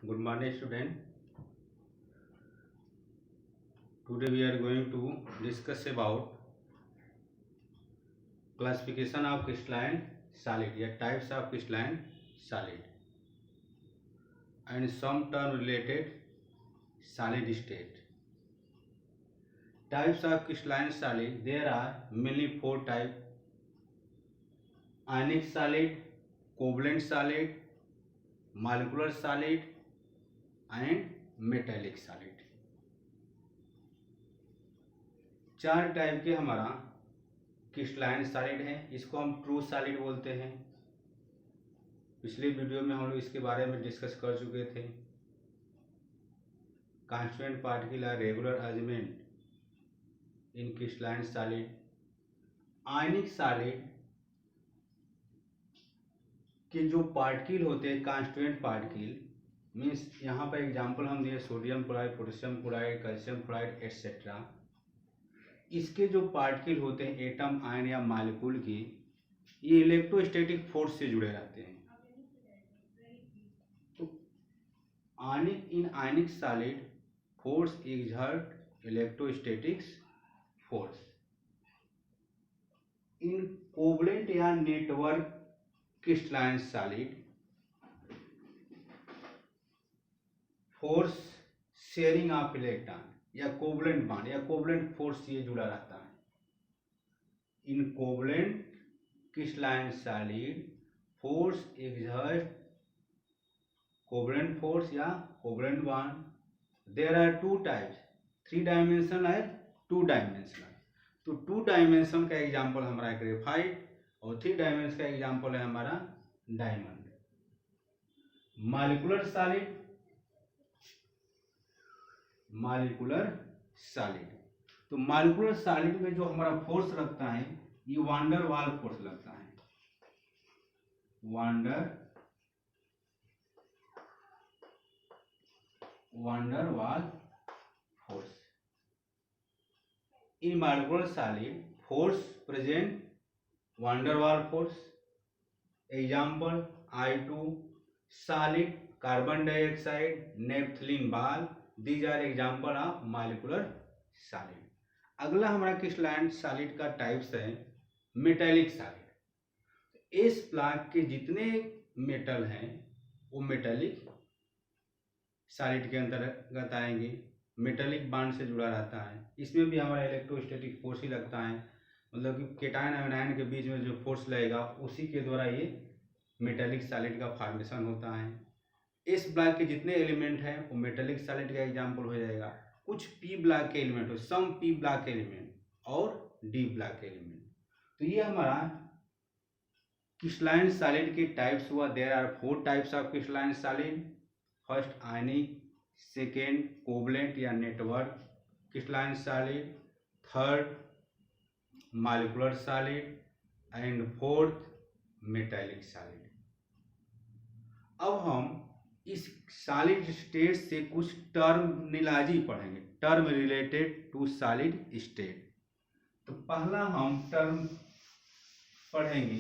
Good morning, student. Today we are going to discuss about classification of crystalline solid या types of crystalline solid and some term related solid state. Types of crystalline solid, there are mainly four types: ionic solid, covalent solid, molecular solid and metallic solid. चार type के हमारा crystalline solid है। इसको हम true solid बोलते हैं। पिछले video में हम लोग इसके बारे में डिस्कस कर चुके थे। Constant particle are regular arrangement in crystalline solid. Ionic solid के जो पार्टिकल होते हैं कांस्टेंट पार्टिकल मीन्स यहाँ पर एग्जांपल हम दिए sodium chloride, potassium chloride, calcium chloride etcetera. इसके जो पार्टिकल होते हैं एटम, आयन या मॉलिक्यूल की, ये इलेक्ट्रोस्टैटिक फोर्स से जुड़े रहते हैं। तो in ionic solid force exert electrostatics force. In covalent या network crystalline solid force sharing of electron या कोवलेंट बॉन्ड या कोवलेंट फोर्स से जुड़ा रहता है। In covalent crystalline solid force exert covalent force या covalent bond. There are two types, 3 dimensional है, 2 dimensional. तो 2 डायमेंशन का एग्जांपल हमारा ग्रेफाइट और 3 डायमेंशन का एग्जांपल है हमारा diamond. Molecular solid, molecular solid. तो मॉलिक्यूलर सॉलिड में जो हमारा फोर्स लगता है ये वांडर वाल फोर्स लगता है। Van der Waals force. In molecular solid force present van der Waals force. Example I2 solid, carbon dioxide, naphthalene ball, these are example of molecular solid. अगला हमारा क्रिस्टलाइन सॉलिड का टाइप्स है metallic solid. इस block के जितने metal हैं वो metallic solid के अंतर्गत आएंगे। मेटेलिक बॉन्ड से जुड़ा रहता है। इसमें भी हमारा इलेक्ट्रोस्टैटिक फोर्स ही लगता है, मतलब कि केटायन और आयन के बीच में जो फोर्स लगेगा उसी के द्वारा ये मेटेलिक सॉलिड का फॉर्मेशन होता है। इस ब्लॉक के जितने एलिमेंट हैं वो मेटेलिक सॉलिड का एग्जांपल हो जाएगा। कुछ पी ब्लॉक के एलिमेंट हो, सम पी ब्लॉक एलिमेंट और डी ब्लॉक एलिमेंट। तो ये हमारा क्रिस्टलाइन सॉलिड के टाइप्स हुआ। There are 4 types of crystalline solid. First ionic, second covalent या network crystalline solid, third molecular solid and fourth metallic solid. अब हम इस सॉलिड स्टेट से कुछ टर्मिनोलॉजी पढ़ेंगे, term related to solid state. तो पहला हम टर्म पढ़ेंगे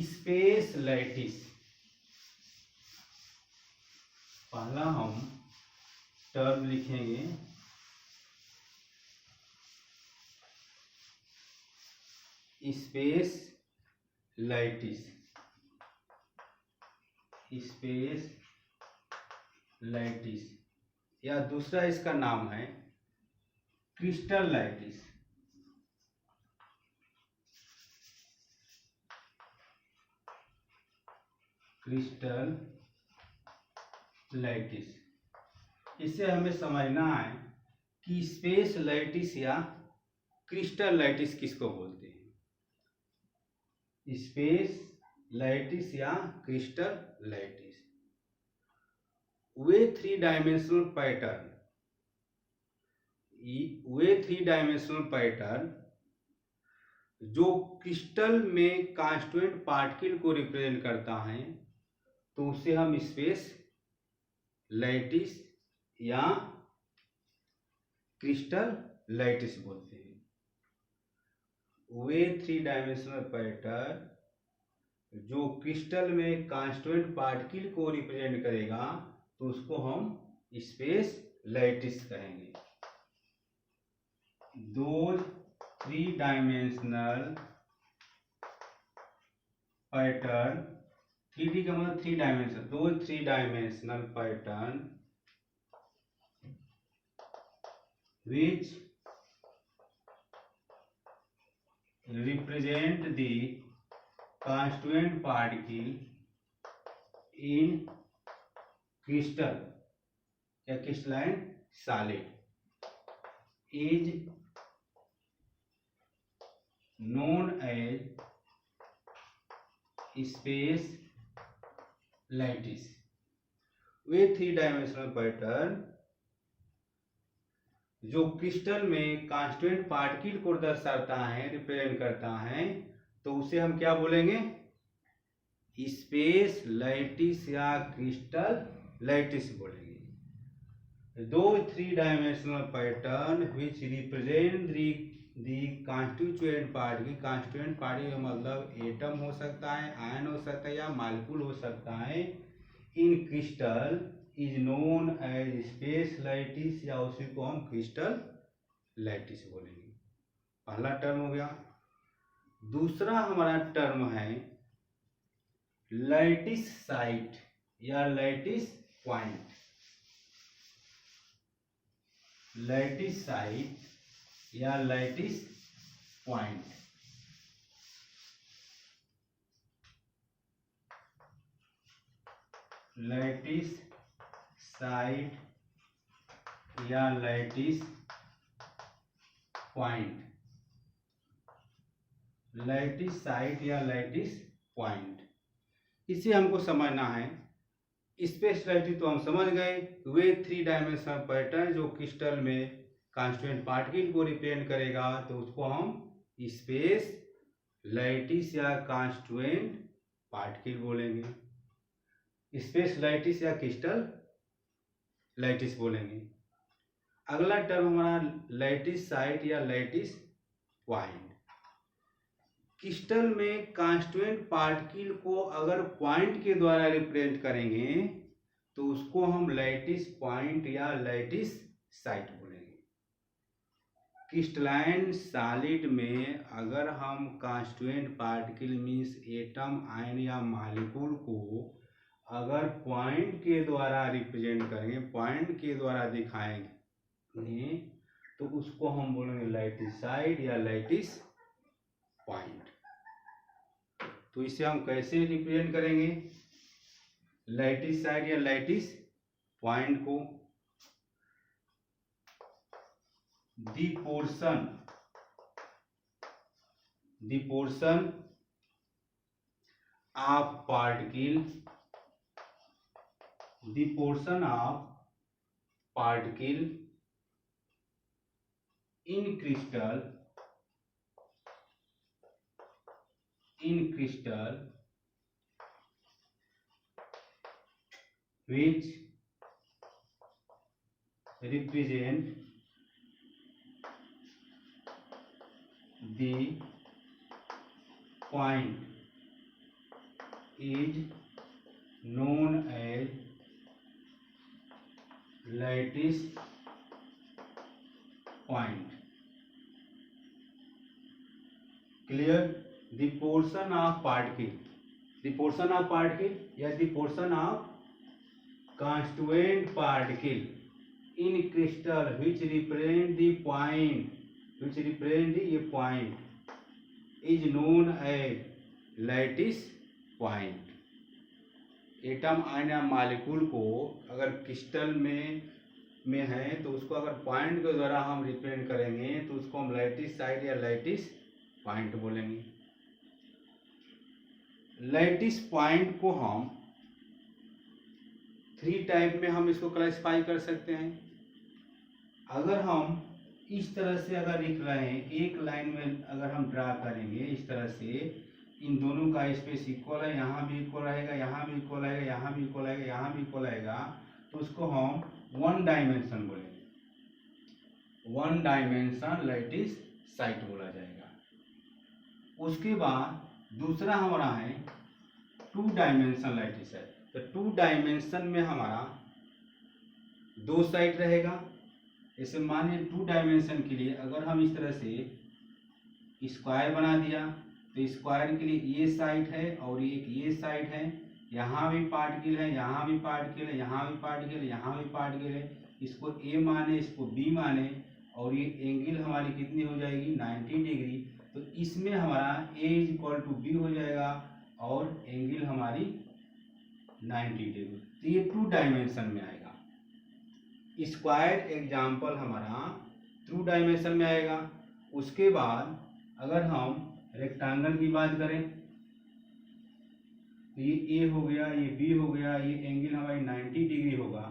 स्पेस लैटिस। पहला हम टर्म लिखेंगे स्पेस लैटिस। स्पेस लैटिस या दूसरा इसका नाम है क्रिस्टल लैटिस। Crystal lattice. इससे हमें समझना है कि स्पेस लैटिस या क्रिस्टल लैटिस किसको बोलते हैं। स्पेस लैटिस या क्रिस्टल लैटिस वे 3 डायमेंशनल पैटर्न जो क्रिस्टल में कांस्टेंट पार्टिकल को रिप्रेजेंट करता है, तो उसे हम स्पेस लैटिस या क्रिस्टल लैटिस बोलते हैं। वे 3 डायमेंशनल पैटर्न जो क्रिस्टल में कांस्टिट्यूएंट पार्टिकल को रिप्रेजेंट करेगा तो उसको हम स्पेस लैटिस कहेंगे। दो 3 डायमेंशनल पैटर्न, 3D का मतलब 3 डायमेंशन, दो 3 dimensional pattern which represent the constituent particle in crystal या crystalline solid is known as space lattice। Way 3 dimensional pattern जो क्रिस्टल में कांस्टिट्यूएंट पार्टिकल को दर्शाता है, रिप्रेजेंट करता है, तो उसे हम क्या बोलेंगे? स्पेस लैटिस या क्रिस्टल लैटिस बोलेंगे। दो 3 dimensional pattern which represent the constituent particle, constituent particle मतलब एटम हो सकता है, आयन हो सकता है या मॉलिक्यूल हो सकता है, in crystal is known as space lattice या उसी को हम क्रिस्टल लैटिस बोलेंगे। पहला टर्म हो गया। दूसरा हमारा टर्म है लैटिस साइट या लैटिस पॉइंट। लैटिस साइट या लैटिस पॉइंट लैटिस साइट या लैटिस पॉइंट, लैटिस साइट या लैटिस पॉइंट, इसे हमको समझना है। स्पेस लैटिस तो हम समझ गए, वे 3 डायमेंशनल पैटर्न जो क्रिस्टल में कांस्टिट्यूएंट पार्टिकल को रिप्रेजेंट करेगा तो उसको हम स्पेस लैटिस या कांस्टिट्यूएंट पार्टिकल बोलेंगे। स्पेस लैटिस या क्रिस्टल लैटिस बोलेंगे। अगला टर्म हमारा लैटिस साइट या लैटिस पॉइंट। क्रिस्टल में कांस्टिट्यूएंट पार्टिकल को अगर पॉइंट के द्वारा रिप्रेजेंट करेंगे तो उसको हम लैटिस पॉइंट या लैटिस साइट बोलेंगे। क्रिस्टलाइन सॉलिड में अगर हम कांस्टिट्यूएंट पार्टिकल मीन्स एटम, आयन या मॉलिक्यूल को अगर पॉइंट के द्वारा रिप्रेजेंट करेंगे, पॉइंट के द्वारा दिखाएंगे तो उसको हम बोलेंगे लैटिस साइट या लैटिस पॉइंट। तो इसे हम कैसे रिप्रेजेंट करेंगे लैटिस साइट या लैटिस पॉइंट को? The portion of particle, the portion of particle in crystal which represent the point is known as lattice point. Clear? The portion of particle, the portion of particle या the portion of constituent particle in crystal which represent the point, which represent the point is known as lattice point. Atom, ion या molecule को अगर crystal में है तो उसको अगर point के द्वारा हम रिप्रेजेंट करेंगे तो उसको हम लैटिस साइट या लैटिस पॉइंट बोलेंगे। लैटिस पॉइंट को हम 3 टाइप में हम इसको क्लासिफाई कर सकते हैं। अगर हम इस तरह से अगर लिख रहे हैं, एक लाइन में अगर हम ड्रा करेंगे इस तरह से, इन दोनों का स्पेस इक्वल है, यहाँ भी इक्वल रहेगा, यहाँ भी इक्वल रहेगा, यहाँ भी इक्वल रहेगा, यहाँ भी इक्वल रहेगा, तो उसको हम 1 डायमेंशन बोलेंगे। 1 डायमेंशन लैटिस साइट बोला जाएगा। उसके बाद दूसरा हमारा है टू डायमेंशन लैटिस है। तो टू डायमेंशन में हमारा दो साइड रहेगा। जैसे मानिए टू डायमेंशन के लिए अगर हम इस तरह से स्क्वायर बना दिया तो स्क्वायर के लिए ये साइड है और एक ये साइड है, यहाँ भी पार्टिकल है, यहाँ भी पार्टिकल है, यहाँ भी पार्टिकल है, यहाँ भी पार्टिकल है। इसको ए माने, इसको बी माने, और ये एंगल हमारी कितनी हो जाएगी 90 डिग्री। तो इसमें हमारा ए इज इक्वल टू बी हो जाएगा और एंगल हमारी 90 डिग्री। तो ये टू डायमेंशन में आएगा। स्क्वायर एग्जाम्पल हमारा टू डायमेंशन में आएगा। उसके बाद अगर हम रेक्टेंगल की बात करें तो ये ए हो गया, ये बी हो गया, ये एंगल हमारी 90 डिग्री होगा।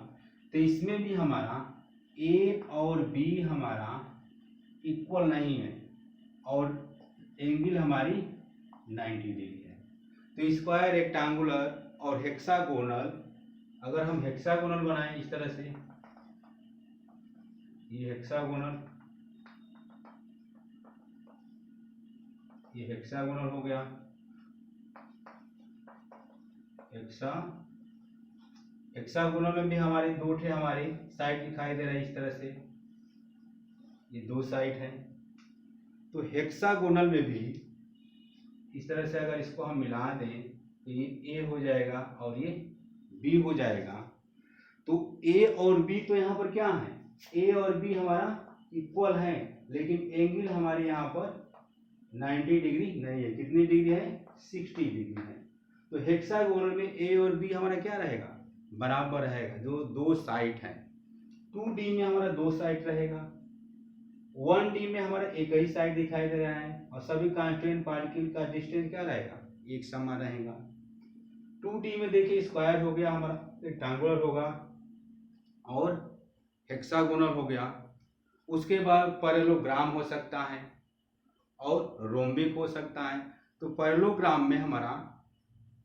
तो इसमें भी हमारा ए और बी हमारा इक्वल नहीं है और एंगल हमारी 90 डिग्री है। तो स्क्वायर, रेक्टेंगुलर और हेक्सागोनल, अगर हम हेक्सागोनल बनाएं इस तरह से, ये हेक्सागोनल, ये हेक्सागोनल हो गया, हेक्सागोनल में भी हमारे दो ठे हमारी साइड दिखाई दे रहा है इस तरह से, ये दो साइड है। तो हेक्सागोनल में भी इस तरह से अगर इसको हम मिला दें तो ये ए हो जाएगा और ये बी हो जाएगा। तो ए और बी तो यहाँ पर क्या है, ए और बी हमारा इक्वल है, लेकिन एंगल हमारे यहाँ पर 90 डिग्री नहीं है। कितनी डिग्री है, 60 डिग्री है। तो हेक्सागोनल में ए और बी हमारा क्या रहेगा, बराबर रहेगा, जो दो साइड है। 2D में हमारा दो साइड रहेगा, 1D में हमारा एक ही साइड दिखाई दे रहा है और सभी कांस्टेंट पार्टिकल का डिस्टेंस क्या रहेगा, एक समान रहेगा। 2D में देखिए स्क्वायर हो गया हमारा, रेक्टेंगुलर होगा और हेक्सागोनल हो गया। उसके बाद पैरेललोग्राम हो सकता है और रोम्बिक हो सकता है। तो पैरेललोग्राम में हमारा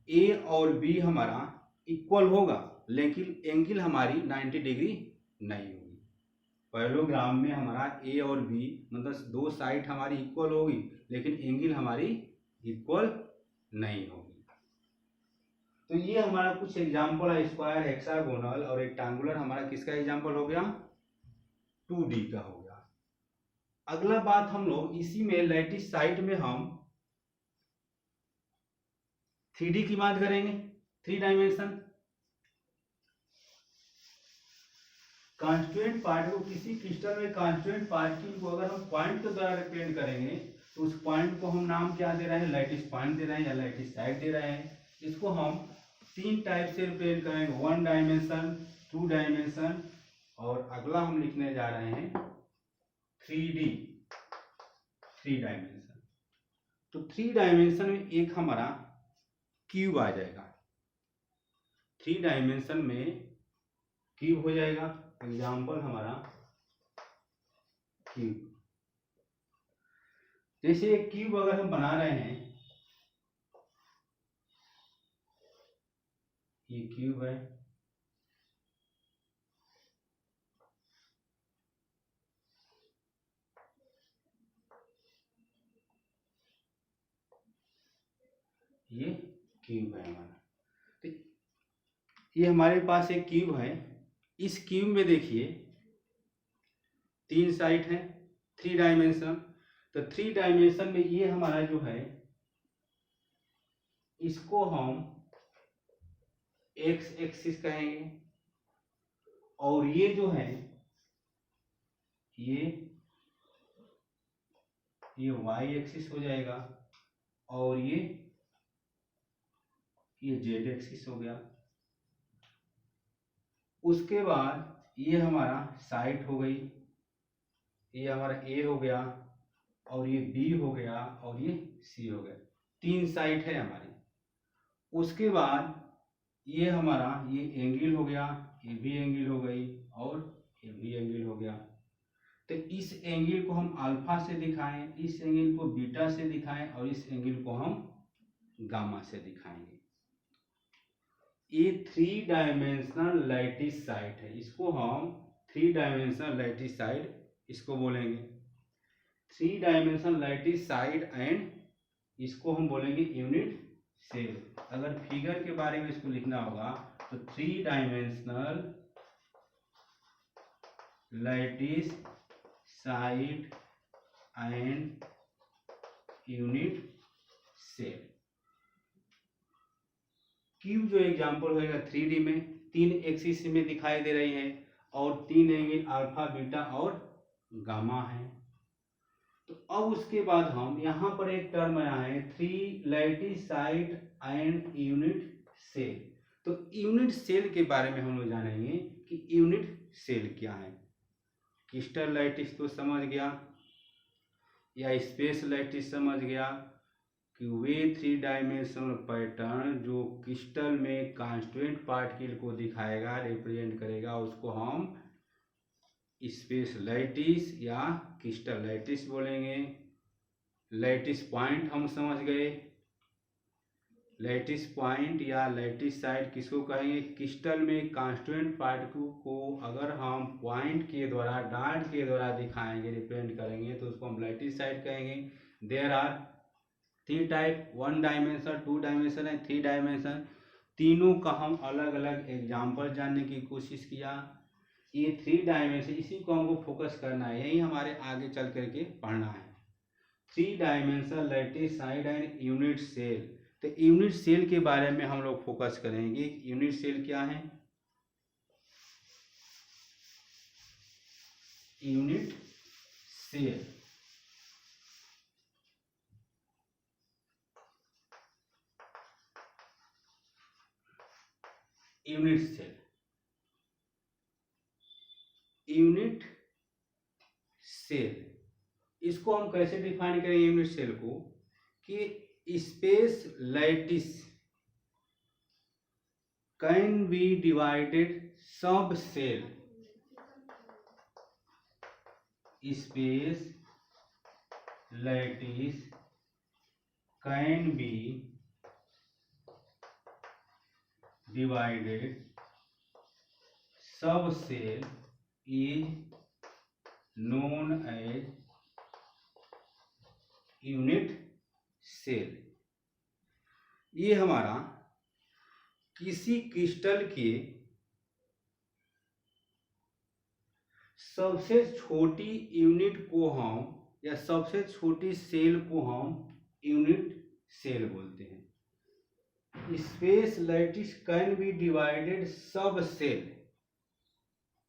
ए और बी हमारा इक्वल होगा, लेकिन एंगल हमारी 90 डिग्री नहीं होगी। पैरेललोग्राम में हमारा ए और बी मतलब दो साइड हमारी इक्वल होगी, लेकिन एंगल हमारी इक्वल नहीं होगी। तो ये हमारा कुछ एग्जाम्पल है, स्क्वायर, हेक्सागोनल और रेक्टेंगुलर हमारा किसका एग्जाम्पल हो गया, 2D का हो गया। अगला बात हम लोग इसी में लैटिस साइड में हम 3D की बात करेंगे, 3 डायमेंशन। कांस्टेंट पार्टिकल, किसी क्रिस्टल में कांस्टेंट पार्टिकल को अगर हम पॉइंट के द्वारा रिप्रेजेंट करेंगे तो उस पॉइंट को हम नाम क्या दे रहे हैं, लैटिस पॉइंट दे रहे हैं या लैटिस साइड दे रहे हैं। इसको हम 3 टाइप से रिप्रेजेंट करेंगे, 1 डायमेंशन, 2 डायमेंशन और अगला हम लिखने जा रहे हैं 3D, 3 डायमेंशन। तो 3 डायमेंशन में एक हमारा क्यूब आ जाएगा, 3 डायमेंशन में क्यूब हो जाएगा। एग्जाम्पल हमारा क्यूब। जैसे एक क्यूब अगर हम बना रहे हैं, ये क्यूब है, ये क्यूब है हमारा। तो ये हमारे पास एक क्यूब है। इस क्यूब में देखिए 3 साइड है, 3 डायमेंशन। तो 3 डायमेंशन में ये हमारा जो है, इसको हम एक्स एक्सिस कहेंगे और ये जो है ये वाई एक्सिस हो जाएगा और ये जेड एक्सिस हो गया। उसके बाद ये हमारा साइड हो गई, ये हमारा ए हो गया और ये बी हो गया और ये सी हो गया, 3 साइड है हमारी। उसके बाद ये हमारा ये एंगल हो गया, ये भी एंगल हो गई और ये भी एंगल हो गया। तो इस एंगल को हम अल्फा से दिखाएं, इस एंगल को बीटा से दिखाएं और इस एंगल को हम गामा से दिखाएंगे। ये 3 डायमेंशनल लैटिस साइड है, इसको हम 3 डायमेंशनल लैटिस साइड इसको बोलेंगे। 3 डायमेंशनल लैटिस साइड एंड इसको हम बोलेंगे यूनिट सेल। अगर फिगर के बारे में इसको लिखना होगा तो 3 dimensional lattice site and unit cell. Cube जो एग्जाम्पल होगा 3D में 3 एक्सिस में दिखाई दे रही है और 3 एंगल अल्फा बीटा और गामा है। तो अब उसके बाद हम यहाँ पर एक टर्म आया है 3 lattice site and unit cell. तो यूनिट सेल के बारे में हम लोग जानेंगे कि यूनिट सेल क्या है। क्रिस्टल लैटिस तो समझ गया, या स्पेस लैटिस समझ गया कि वे 3 डायमेंशनल पैटर्न जो क्रिस्टल में कांस्टेंट पार्टिकल को दिखाएगा, रिप्रेजेंट करेगा, उसको हम स्पेस लैटिस या क्रिस्टल लैटिस बोलेंगे। लैटिस पॉइंट हम समझ गए। लैटिस पॉइंट या लैटिस साइड किसको कहेंगे? क्रिस्टल में कांस्टेंट पार्टिकल को अगर हम पॉइंट के द्वारा, डॉट के द्वारा दिखाएंगे, रिप्रेजेंट करेंगे, तो उसको हम लैटिस साइड कहेंगे। There are 3 type, 1 dimension, 2 dimension है, 3 डायमेंशन। तीनों का हम अलग अलग एग्जाम्पल जानने की कोशिश किया। ये 3 डायमेंशन, इसी को हमको फोकस करना है, यही हमारे आगे चल करके पढ़ना है। 3 dimension lattice site and unit cell. तो यूनिट सेल के बारे में हम लोग फोकस करेंगे। यूनिट सेल क्या है? Unit cell unit cell unit cell इसको हम कैसे डिफाइन करेंगे? यूनिट सेल को कि space lattice can be divided sub cell, space lattice can be divided sub cell is known as unit cell. ये हमारा किसी क्रिस्टल के सबसे छोटी यूनिट को हम, या सबसे छोटी सेल को हम यूनिट सेल बोलते हैं। Space lattice can be divided sub cell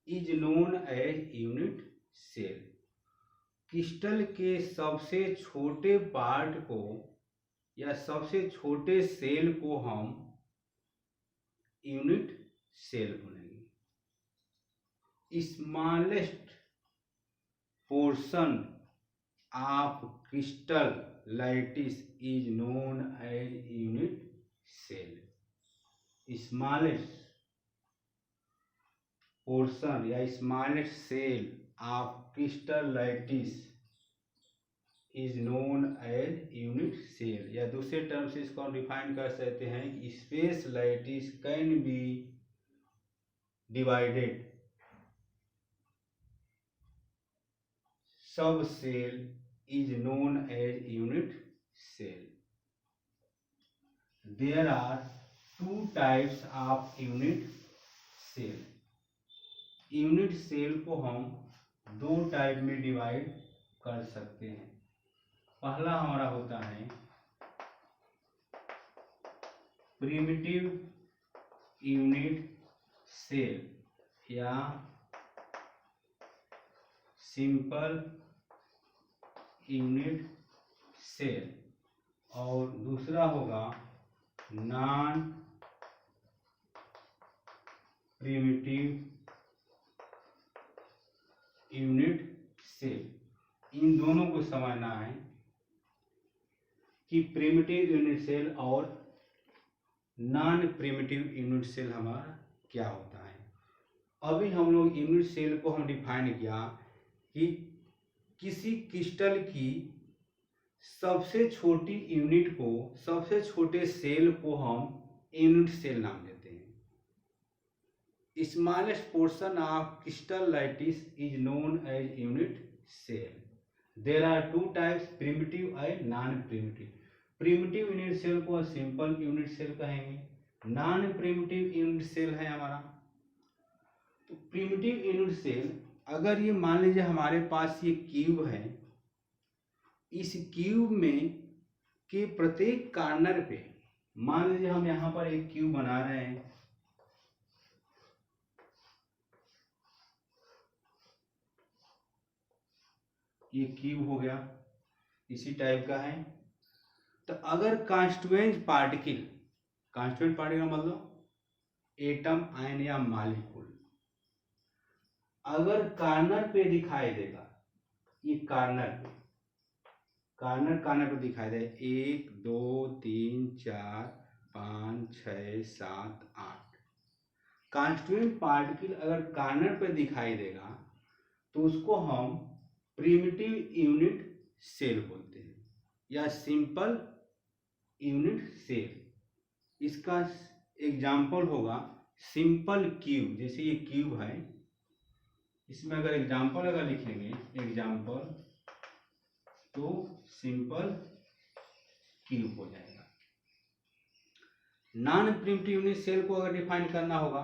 is known as unit cell. Crystal के सबसे छोटे पार्ट को या सबसे छोटे सेल को हम यूनिट सेल बोलेंगे। Smallest portion of crystal lattice is known as unit cell. Smallest portion या smallest cell of crystal lattice is known as unit cell. या दूसरे टर्म से इसको हम डिफाइन कर सकते हैं कि space lattice can be divided sub cell is known as unit cell. There are 2 types of unit cell. Unit cell को हम 2 टाइप में डिवाइड कर सकते हैं। पहला हमारा होता है प्रिमिटिव यूनिट सेल या सिंपल यूनिट सेल, और दूसरा होगा नॉन प्रिमिटिव यूनिट सेल। इन दोनों को समझना है कि प्रिमिटिव यूनिट सेल और नॉन प्रिमिटिव यूनिट सेल हमारा क्या होता है। अभी हम लोग यूनिट सेल को हम डिफाइन किया कि किसी क्रिस्टल की सबसे छोटी यूनिट को, सबसे छोटे सेल को हम यूनिट सेल नाम देते हैं। Smallest portion of crystal lattice is known as unit cell. There are 2 types, primitive and non primitive. Primitive unit cell को सिंपल यूनिट सेल कहेंगे। नॉन प्रिमिटिव यूनिट सेल है हमारा। तो प्रिमिटिव यूनिट सेल, अगर ये मान लीजिए हमारे पास ये क्यूब है, इस क्यूब में के प्रत्येक कॉर्नर पे, मान लीजिए हम यहाँ पर एक क्यूब बना रहे हैं, ये क्यूब हो गया, इसी टाइप का है। तो अगर कांस्टिट्यूएंट पार्टिकल, कांस्टिट्यूएंट पार्टिकल मतलब एटम, आयन या मॉलिक्यूल, अगर कॉर्नर पे दिखाई देगा, ये कॉर्नर पे, कॉर्नर पे दिखाई दे 1 2 3 4 5 6 7 8, कांस्टिट्यूएंट पार्टिकल अगर कॉर्नर पे दिखाई देगा तो उसको हम प्रिमिटिव यूनिट सेल बोलते हैं या सिंपल यूनिट सेल। इसका एग्जाम्पल होगा सिंपल क्यूब। जैसे ये क्यूब है, इसमें अगर एग्जाम्पल अगर लिखेंगे एग्जाम्पल, तो सिंपल क्यूब हो जाएगा। नॉन प्रिमिटिव यूनिट सेल को अगर डिफाइन करना होगा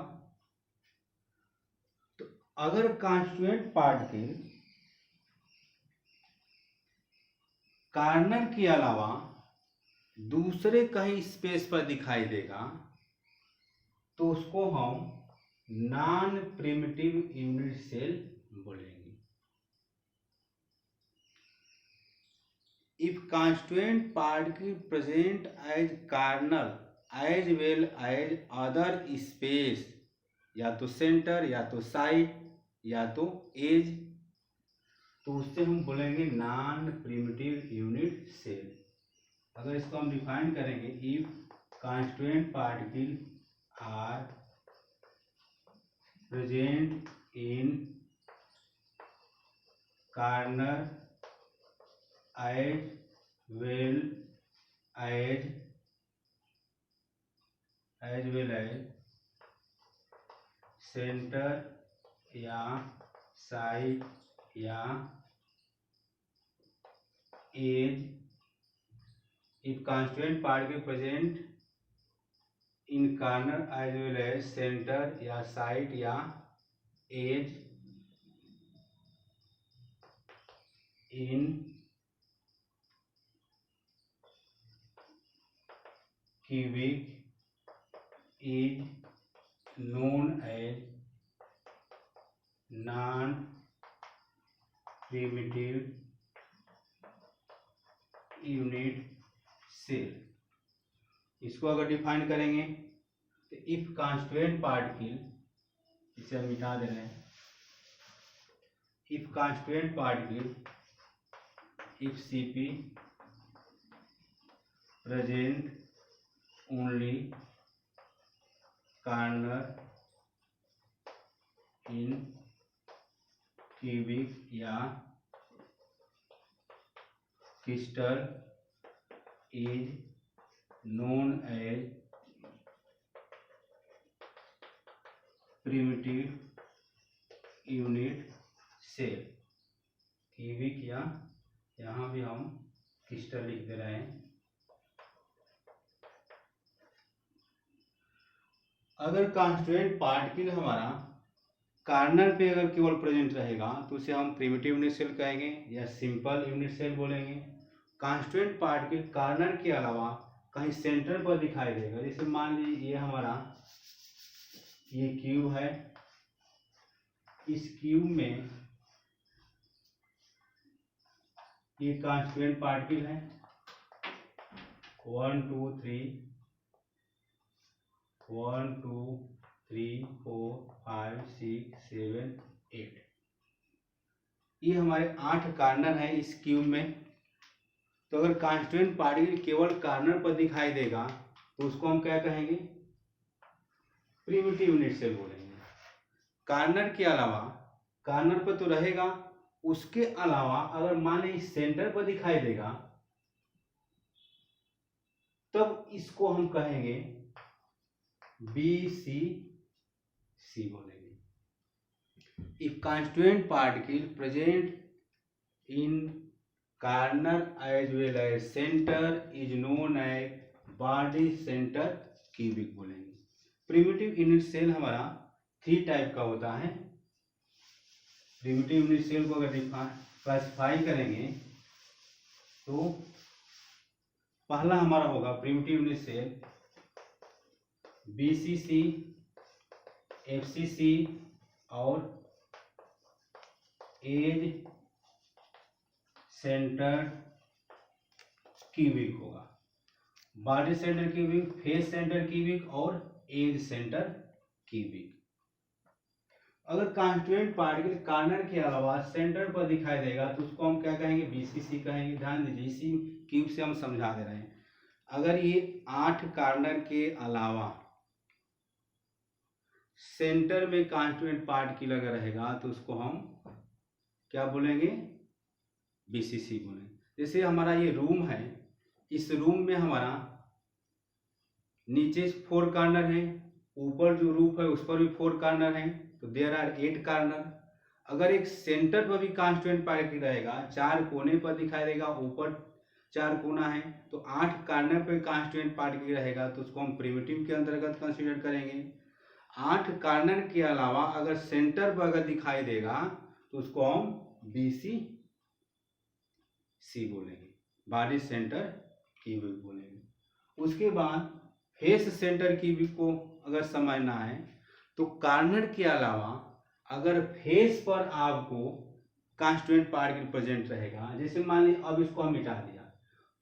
तो अगर कांस्टिट्यूएंट पार्टिकल कॉर्नर के अलावा दूसरे कहीं स्पेस पर दिखाई देगा तो उसको हम नॉन प्रिमिटिव यूनिट सेल बोलेंगे। If constituent particle present as corner as well as other space, या तो सेंटर या तो साइड या तो एज, तो उससे हम बोलेंगे नॉन प्रिमिटिव यूनिट सेल। अगर इसको हम डिफाइन करेंगे, if constituent particle are present in corner as well as centre या साइड या edge, if constituent particle present in corner as well as centre या साइड या edge in cubic is known as non primitive unit cell. इसको अगर define करेंगे तो if constituent particle, इसे हम मिटा दे रहे हैं, if constituent particle, if Cp present only corner in cubic या crystal is known as primitive unit cell. Cubic या यहाँ भी हम क्रिस्टल लिख दे रहे हैं। अगर कांस्टिट्यूएंट पार्टिकल हमारा कार्नर पे अगर केवल प्रेजेंट रहेगा तो उसे हम प्रिमिटिव यूनिट सेल कहेंगे या सिंपल यूनिट सेल बोलेंगे। कांस्टिट्यूएंट पार्टिकल कार्नर के अलावा कहीं सेंटर पर दिखाई देगा, जैसे मान लीजिए ये हमारा ये क्यूब है, इस क्यूब में ये कांस्टिट्यूएंट पार्टिकल है 1 2 3 1 2 3 4 5 6 7 8, ये हमारे 8 कार्नर हैं इस क्यूब में। तो अगर कांस्टिट्यूएंट पार्टिकल केवल कार्नर पर दिखाई देगा तो उसको हम क्या कहेंगे, प्रिमिटिव यूनिट सेल बोलेंगे। कार्नर के अलावा, कार्नर पर तो रहेगा, उसके अलावा अगर मान लीजिए सेंटर पर दिखाई देगा तब इसको हम कहेंगे BCC बोलेंगे। If constituent particle present in corner as well as centre is known as body centre cubic बोलेंगे। प्रिमिटिव यूनिट सेल हमारा 3 टाइप का होता है। प्रिमिटिव यूनिट सेल को अगर क्लासिफाई करेंगे तो पहला हमारा होगा primitive unit cell BCC, FCC और एज सेंटर क्यूबिक होगा। Body centre cubic, face centre cubic और एज सेंटर क्यूबिक। अगर कॉन्स्टिट्यूएंट पार्टिकल कार्नर के अलावा सेंटर पर दिखाई देगा तो उसको हम क्या कहेंगे, बीसीसी कहेंगे। ध्यान दीजिए, इसी क्यूब से हम समझा दे रहे हैं। अगर ये 8 कार्नर के अलावा सेंटर में कॉन्स्टिट्यूएंट पार्टिकल अगर रहेगा तो उसको हम क्या बोलेंगे, बीसीसी बोलेंगे। जैसे हमारा ये रूम है, इस रूम में हमारा नीचे 4 कार्नर है, ऊपर जो रूफ है उस पर भी 4 कार्नर है, तो देयर आर 8 कार्नर। अगर एक सेंटर पर भी कॉन्स्टिट्यूएंट पार्टिकल रहेगा, 4 कोने पर दिखाई देगा, ऊपर 4 कोना है, तो 8 कार्नर पर कॉन्स्टिट्यूएंट पार्टिकल रहेगा तो उसको हम प्रिमिटिव के अंतर्गत कंसीडर करेंगे। 8 कार्नर के अलावा अगर सेंटर पर अगर दिखाई देगा तो उसको हम बीसी सी बोलेंगे, बॉडी सेंटर क्यूबिक बोलेंगे। उसके बाद फेस सेंटर क्यूबिक को अगर समझना है तो कार्नर के अलावा अगर फेस पर आपको कॉन्स्टिट्यूएंट पार्टिकल प्रेजेंट रहेगा, जैसे मान लीजिए अब इसको हम मिटा दिया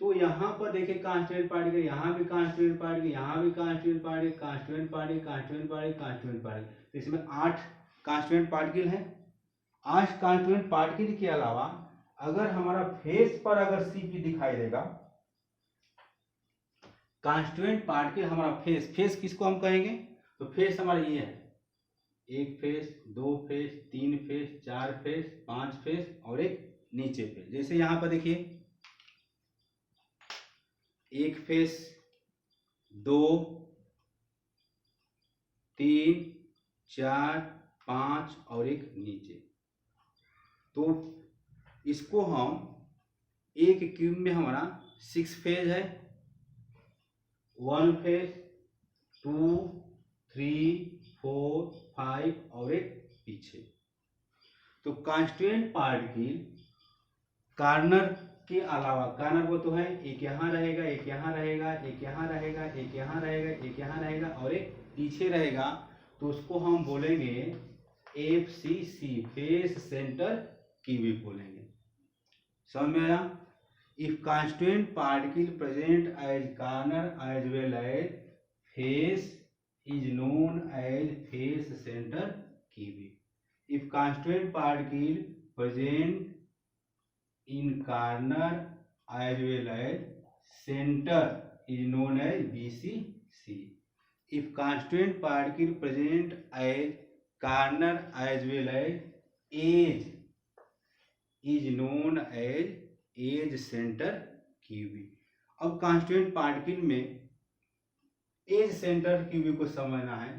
तो यहाँ पर देखिए कॉन्स्टिट्यूएंट पार्टिकल, यहाँ भी कॉन्स्टिट्यूएंट पार्टिकल, यहाँ भी constituent particle, constituent particle, constituent particle, constituent particle, तो इसमें 8 कॉन्स्टिट्यूएंट पार्टिकल है। 8 कॉन्स्टिट्यूएंट पार्टिकल के अलावा अगर हमारा फेस पर अगर सीपी दिखाई देगा, कॉन्स्टिट्यूएंट पार्टिकल हमारा फेस किसको हम कहेंगे, तो फेस हमारा ये है, 1 face, 2 face, 3 face, 4 face, 5 face और एक नीचे फेस। जैसे यहाँ पर देखिए 1 फेस, 2, 3, 4, 5 और एक नीचे। तो इसको हम एक क्यूब में हमारा 6 फेज है, 1 फेज, 2, 3, 4, 5 और एक पीछे। तो कॉन्स्टिट्यूएंट पार्टिकल कार्नर के अलावा, कार्नर वो तो है, एक यहाँ रहेगा, एक यहाँ रहेगा, एक यहाँ रहेगा, एक यहाँ रहेगा, एक यहाँ रहेगा और एक पीछे रहेगा, तो उसको हम बोलेंगे एफसीसी, फेस सेंटर क्यूबिक बोलेंगे। समझ में आया? If constituent particle present as corner as well as face is known as face centre cubic. If constituent particle present in corner as well as center is known as BCC. If constituent particle present as corner as well as edge is known as edge center cubic. अब constituent particle में as centre cubic को समझना है।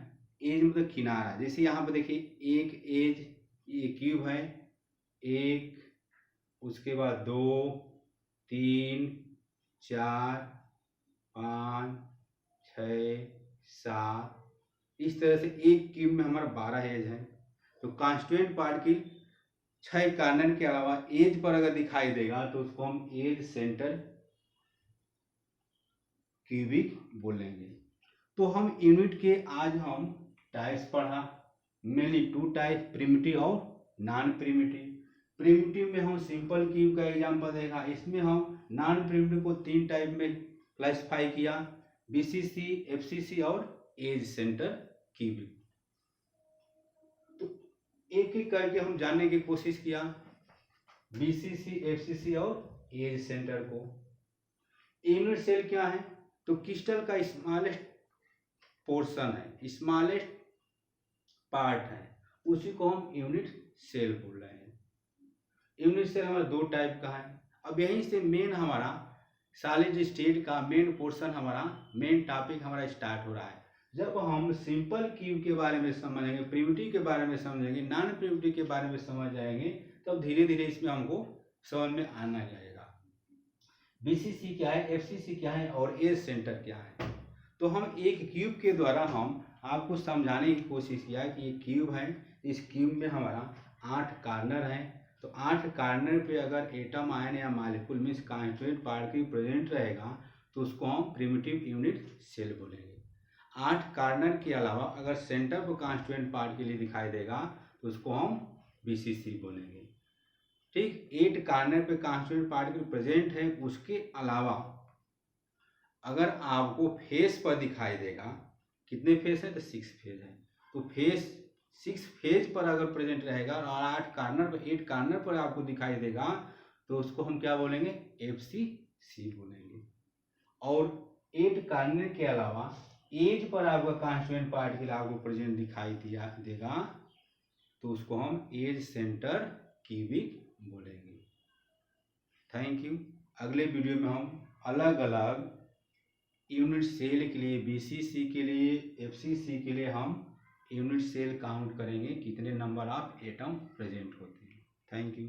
As मतलब किनारा, जैसे यहाँ पर देखिए एक एज, ये क्यूब है, एक, उसके बाद 2, 3, 4, 5, 6, 7, इस तरह से एक क्यूब में हमारा 12 एज है। तो कॉन्स्टिट्यूएंट पार्टिकल 6 कार्नर के अलावा एज पर अगर दिखाई देगा तो उसको हम एज सेंटर क्यूबिक बोलेंगे। तो हम यूनिट के आज हम टाइप्स पढ़ा, मेनली 2 टाइप, प्रिमिटिव और नॉन प्रिमिटिव। प्रिमिटिव में हम सिंपल क्यूब का एग्जांपल देखा, इसमें हम नॉन प्रिमिटिव को 3 टाइप में क्लासिफाई किया, बीसीसी, एफसीसी और एज सेंटर क्यूबिक। तो एक एक करके हम जानने की कोशिश किया, बीसीसी, एफसीसी और एज सेंटर को। यूनिट सेल क्या है, तो क्रिस्टल का स्मॉलेस्ट पोर्शन है, स्मॉलेस्ट पार्ट है, उसी को हम यूनिट सेल बोल रहे हैं। यूनिट सेल हमारा 2 टाइप का है। अब यहीं से मेन हमारा सॉलिड स्टेट का मेन पोर्शन, हमारा मेन टॉपिक हमारा स्टार्ट हो रहा है। जब हम सिंपल क्यूब के बारे में समझेंगे, प्रिमिटिव के बारे में समझेंगे, नॉन प्रिमिटिव के बारे में समझ जाएंगे, तब धीरे धीरे इसमें हमको समझ में आना जाएगा। बीसीसी क्या है, एफसीसी क्या है और एज सेंटर क्या है। तो हम एक क्यूब के द्वारा हम आपको समझाने की कोशिश किया कि ये क्यूब है, इस क्यूब में हमारा 8 कार्नर हैं। तो 8 कार्नर पे अगर एटम आयन या molecule means constituent particle present रहेगा तो उसको हम प्रिमिटिव यूनिट सेल बोलेंगे। 8 कार्नर के अलावा अगर सेंटर पर कॉन्स्टिट्यूएंट पार्टिकल दिखाई देगा तो उसको हम बीसीसी बोलेंगे। ठीक, 8 कार्नर पे कॉन्स्टिट्यूएंट पार्टिकल प्रेजेंट है, उसके अलावा अगर आपको फेस पर दिखाई देगा, कितने फेस है तो 6 फेज है, तो फेस 6 फेज पर अगर प्रेजेंट रहेगा और 8 कार्नर पर आपको दिखाई देगा तो उसको हम क्या बोलेंगे, एफसीसी बोलेंगे। और 8 कार्नर के अलावा एज पर आपका कॉन्स्टिट्यूएंट पार्टिकल आपको प्रेजेंट दिखाई देगा तो उसको हम एज सेंटर क्यूबिक बोलेंगे। Thank you. अगले वीडियो में हम अलग अलग यूनिट सेल के लिए, बीसीसी के लिए, एफसीसी के लिए हम यूनिट सेल काउंट करेंगे, कितने नंबर ऑफ एटम प्रेजेंट होते हैं। Thank you.